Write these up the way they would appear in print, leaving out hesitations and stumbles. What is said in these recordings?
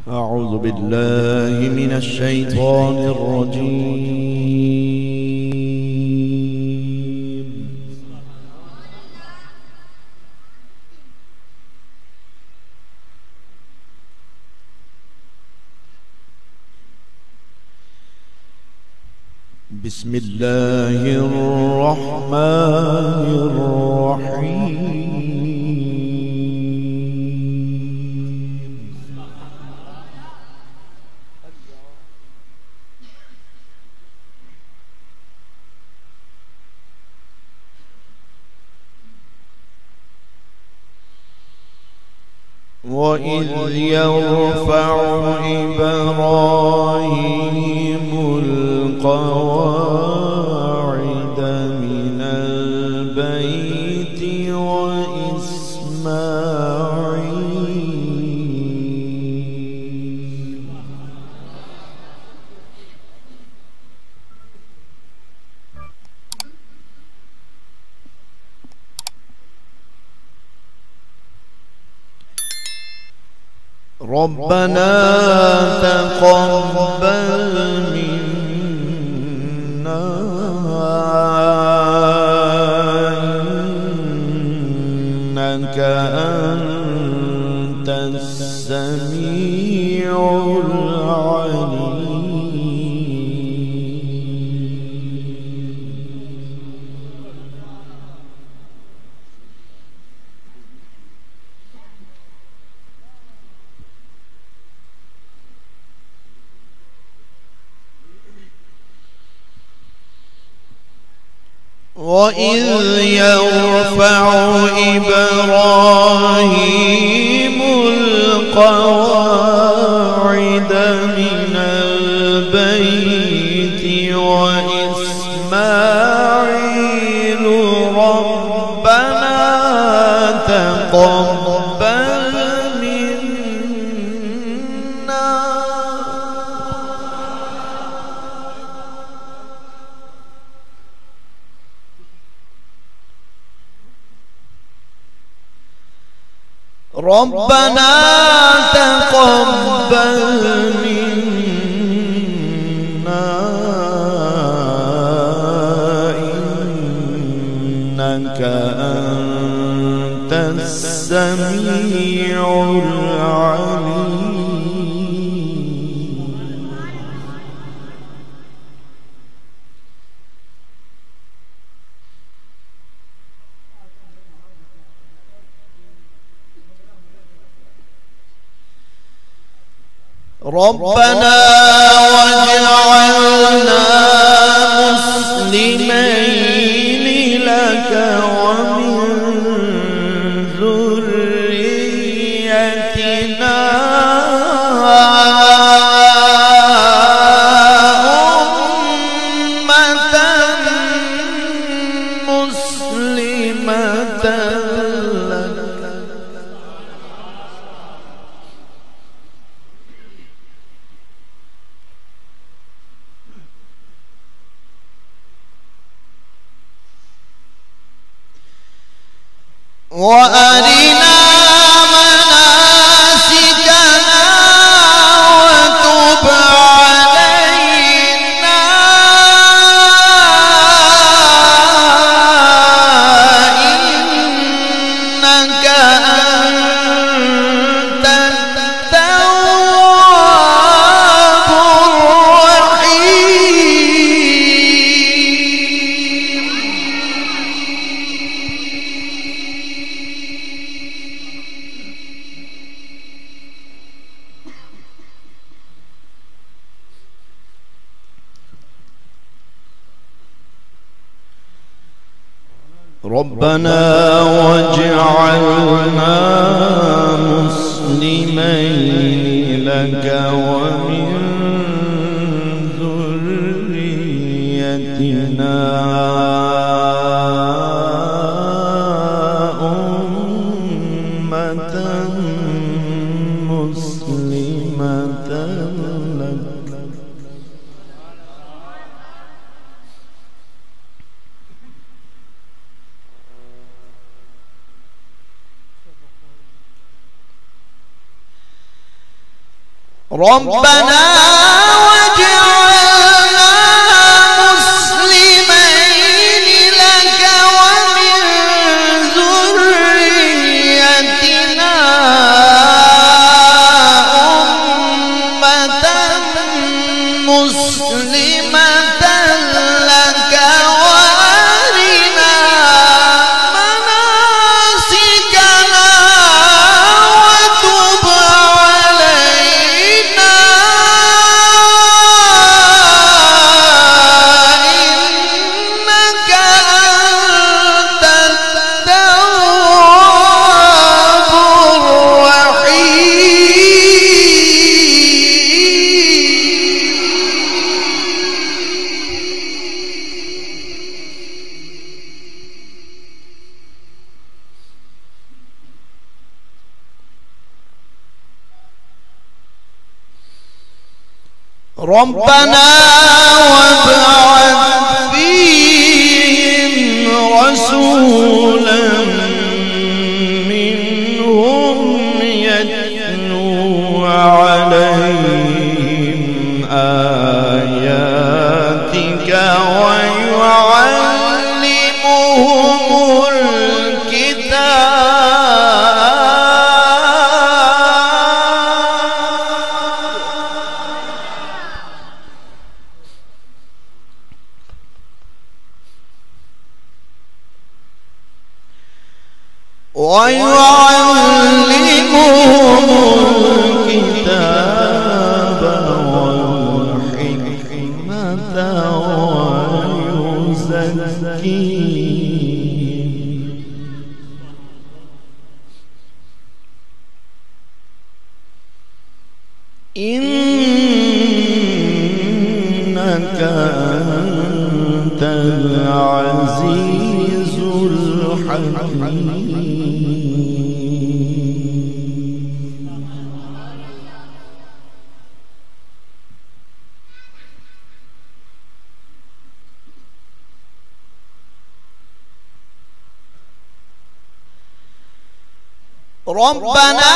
أعوذ بالله من الشيطان الرجيم. بسم الله الرحمن الرحيم. وإذ يرفع إبراهيم القواعد من البيت وإسماعيل ربنا تقبل منا إنك أنت السميع العليم. وإذ يرفع إبراهيم القواعد من البيت وإسماعيل ربنا تقبل منا ربنا تقبل منا إنك أنت السميع العليم. ربنا واجعلنا مسلمين لك ومن ذريتنا أمة مسلمة لك وأرنا مناسكنا وتب علينا إنك أنت التواب الرحيم. ربنا واجعلنا مسلمين لك ومن ذريتنا أمة مسلمة لك ربنا واجعلنا مسلمين لك ومن ذريتنا أمة مسلمة لك وأرنا مناسكنا وتب علينا إنك أنت التواب الرحيم. ربنا وابعث فيهم رسولا منهم يتلو عليهم آياتك ويعلمهم الكتاب والحكمة ويزكيهم إنك أنت العزيز الحكيم. ربنا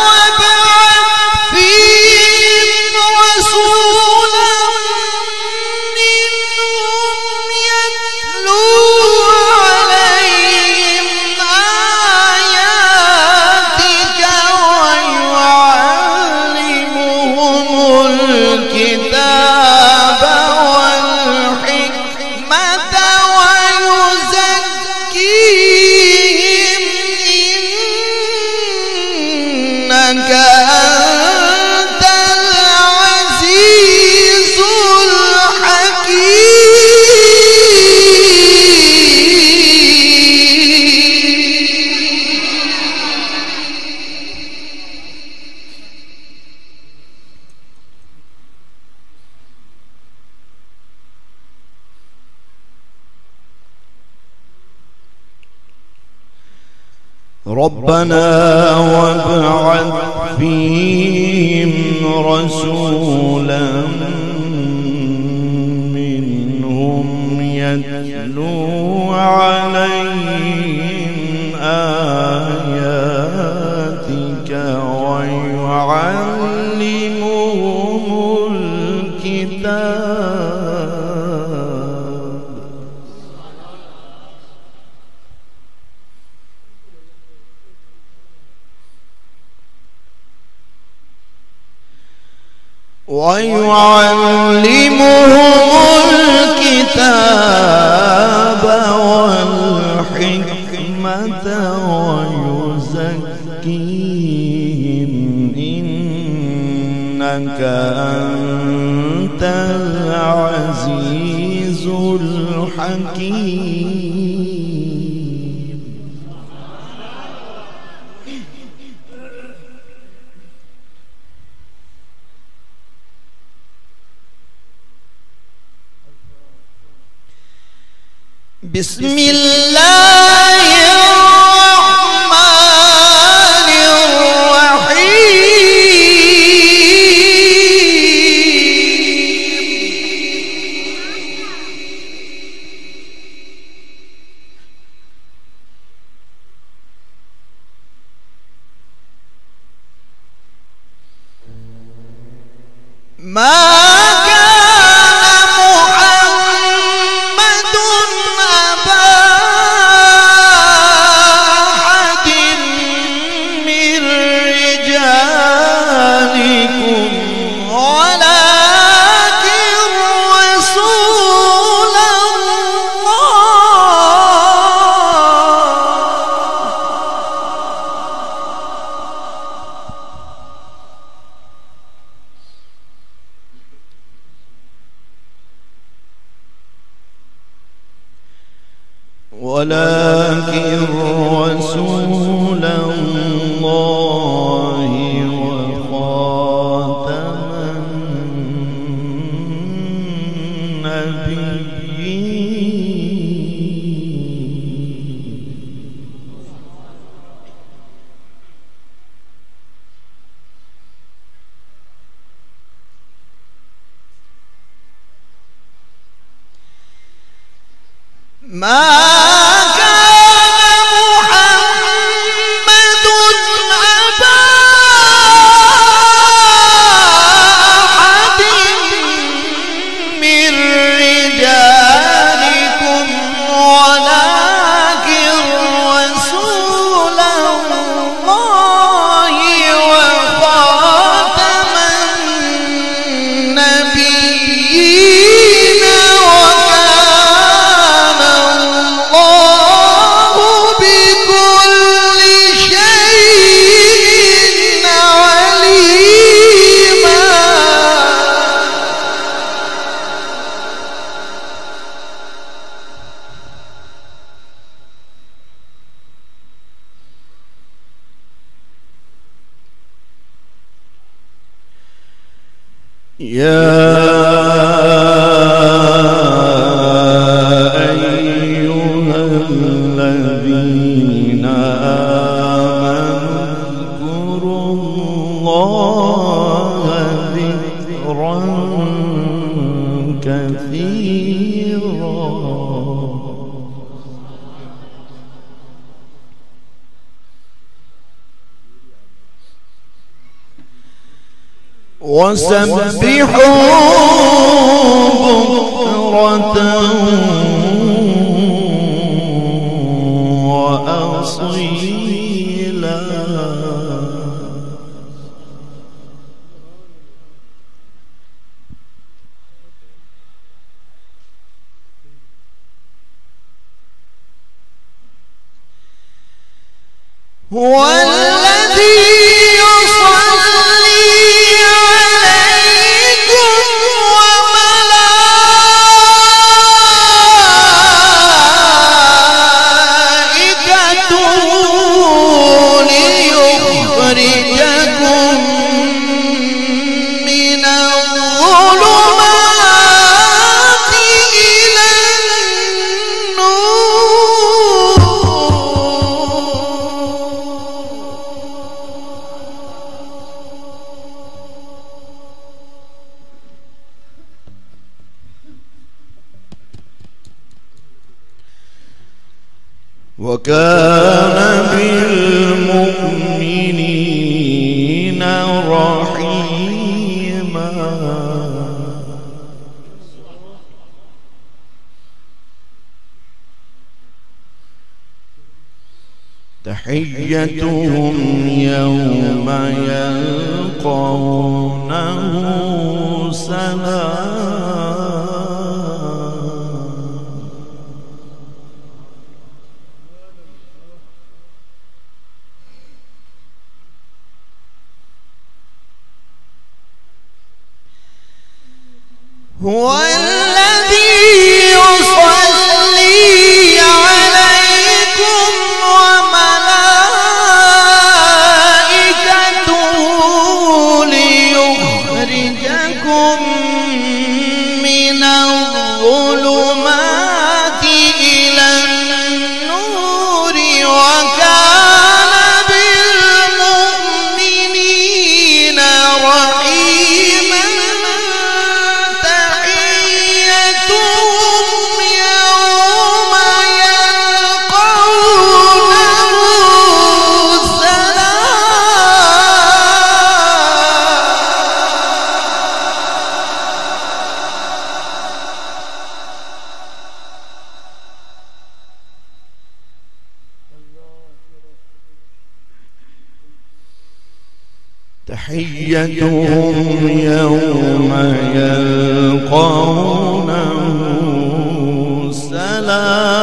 وابعث فيهم رسولا منهم يتلو عليهم آياتك ويعلمهم الكتاب والحكمة ويزكيهم إنك أنت العزيز الحكيم. ربنا وابعث فيهم رسولا منهم يتلو عليهم آياتك ويعلمهم الكتاب والحكمة ويزكيهم إنك أنت العزيز الحكيم. بسم الله الرحمن الرحيم ولكن رسول الله وخاتم النبيين. يا أيها الذين آمنوا اذكروا الله ذكرا كثيرا وسبحوا بكرة وأصيلا هو الذي وكان بالمؤمنين رحيما تحيتهم يوم يلقونه سلام هو الذي يصلي عليكم وملائكته ليخرجكم من الظلمات إلى النور وكان بالمؤمنين رحيما تحيتهم تحيتهم يوم يلقونه سلام.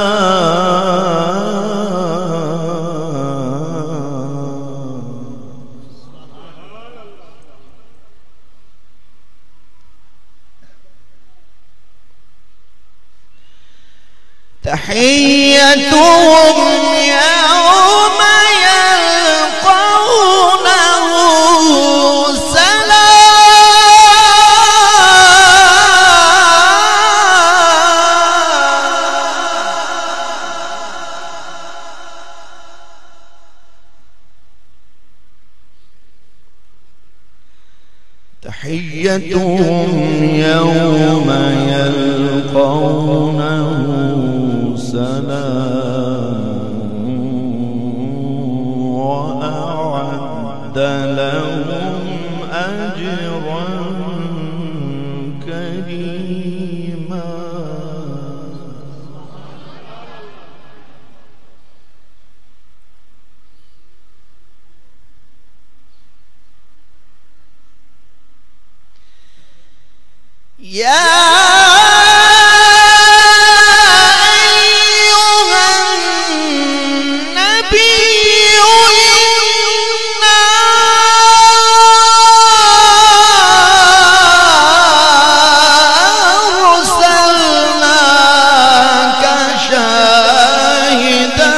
تحيتهم يوم يلقونه تحيتهم يوم يلقونه سلام وأعد لهم أجرا كريما. يا أيها النبي إنا أرسلناك شاهدا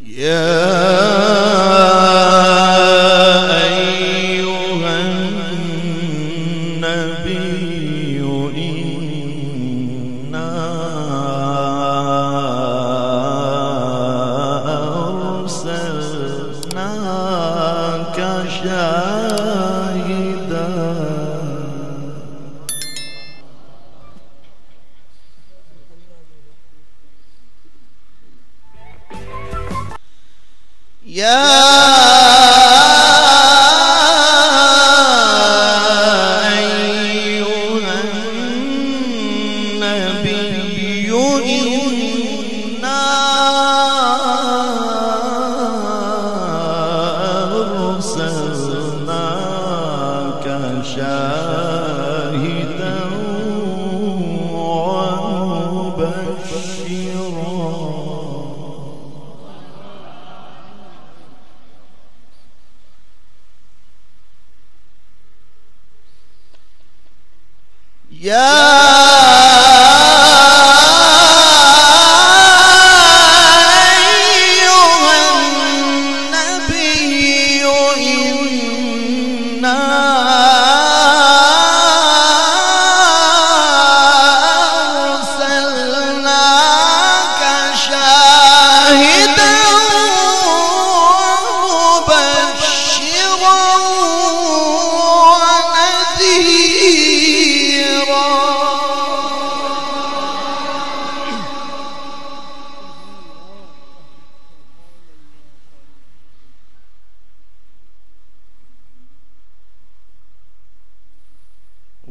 يا أيها النبي إنا أرسلناك شاهدا ومبشرا. يا أيها النبي إنا أرسلناك شاهدا ومبشرا ونذيرا.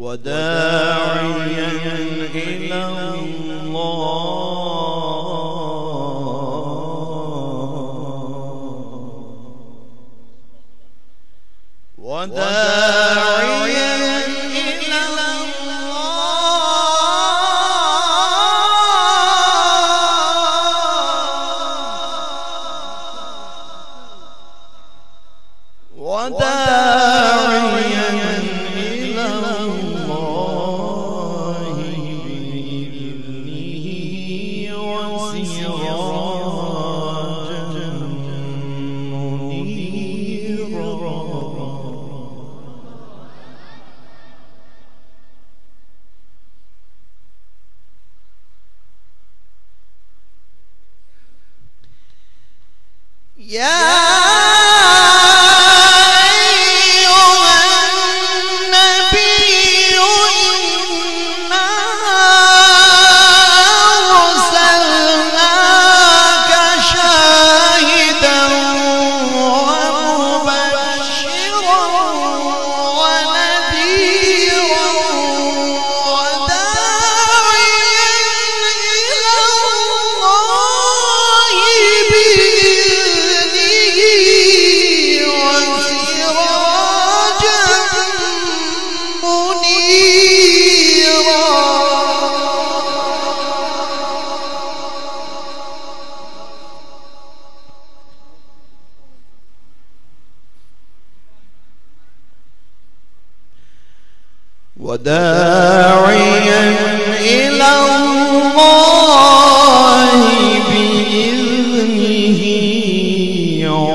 وداعيا إلى الله وداعيا إلى الله وداعيا إلى الله بإذنه وسراجا منيرا. يا أرسلناك وداعيا إلى الله بإذنه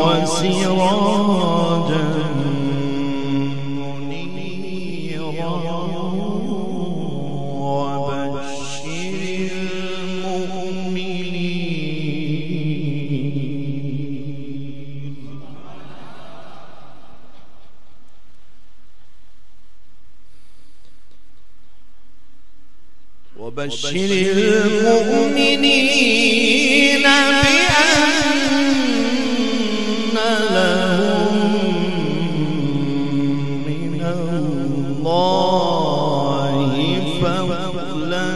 وسراجا منيرا وبشر المؤمنين. وبشر المؤمنين بأن لهم من الله فضلا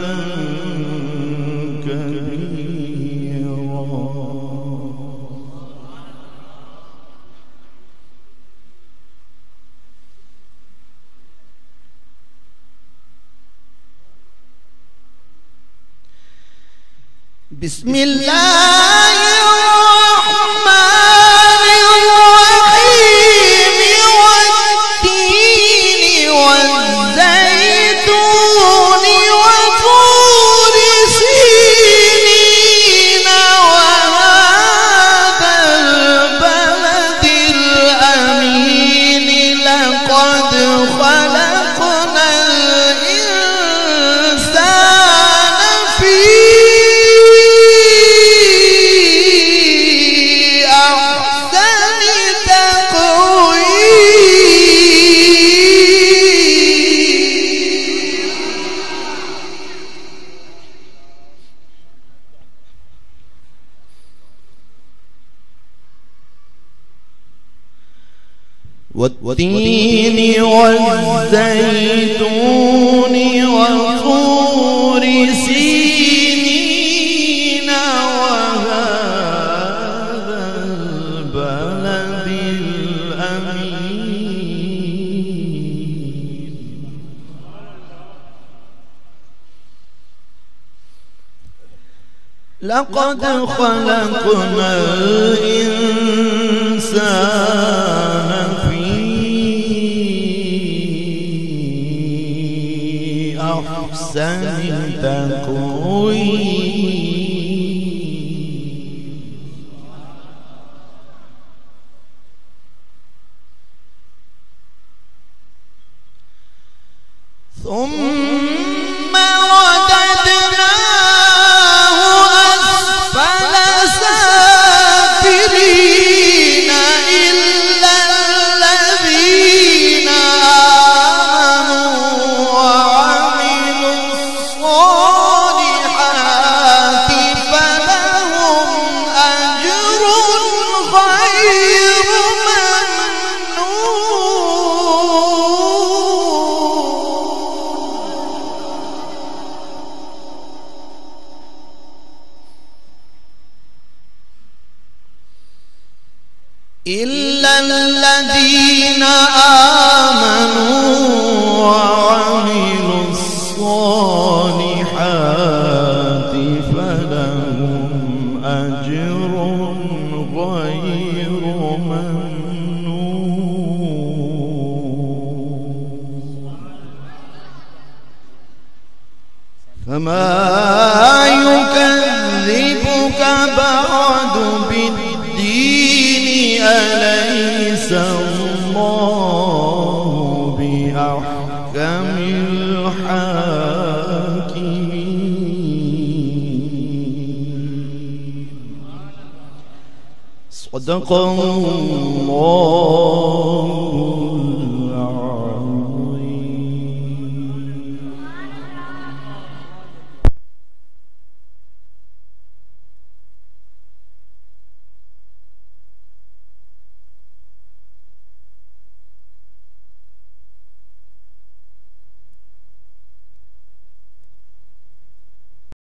كبيرا. بسم الله الرحمن الرحيم. والتين والزيتون وطور سينين وهذا البلد الأمين. لقد خلقنا الإنسان في والتين والزيتون وطور سينين وهذا البلد الأمين. لقد خلقنا الإنسان في أحسن تقويم. ثم رددناه أسفل سافلين إلا الذين آمنوا وعملوا الصالحات فلهم أجر غير ممنون. إلا الذين آمنوا وعملوا الصالحات فلهم أجر غير ممنون. فما يكذبك بعد بالدين. أليس الله بأحكم الحاكمين. صدق الله